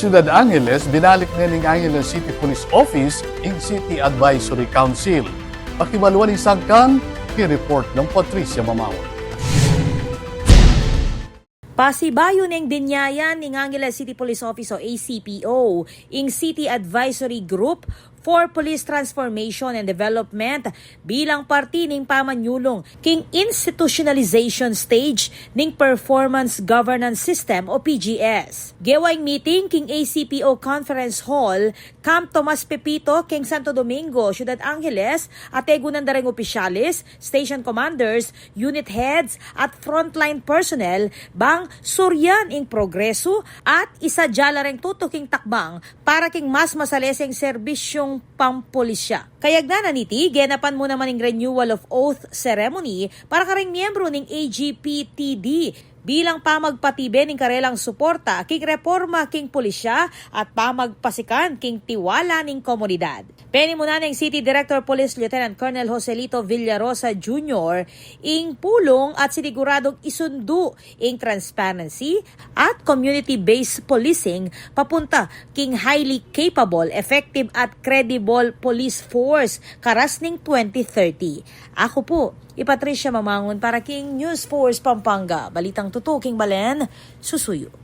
Ciudad Angeles, binalik na ng Angeles City Police Office in City Advisory Council. Pakibaluan ni Sagkan, report ng Patricia Mamawon. Pasibayo ning dinyayan ning Angeles City Police Office o ACPO, ing City Advisory Group for Police Transformation and Development bilang parti ning pamanyulong king institutionalization stage ning Performance Governance System o PGS. Gewang meeting king ACPO Conference Hall, Camp Tomas Pepito, king Santo Domingo, Ciudad Angeles, at egunan dareng opisyalis, station commanders, unit heads at frontline personnel bang suryan ing progreso at isadya lareng tutuking takbang para king mas masaleseng serbisyong pampulisya. Kayagnanan niti, genapan mo naman ng renewal of oath ceremony para karing miyembro ng AGPTD bilang pamagpatibe ng karelang suporta king reforma king pulisya at pamagpasikan king tiwala ning komunidad. Penimuna ng City Director Police Lieutenant Colonel Joselito Villarosa Jr. ing pulong at siniguradong isundu ing transparency at community-based policing papunta king highly capable, effective at credible police force karas ning 2030. Ako po, Patricia Mamangon para king News Force Pampanga. Balitang tutuking Balen, susuyo.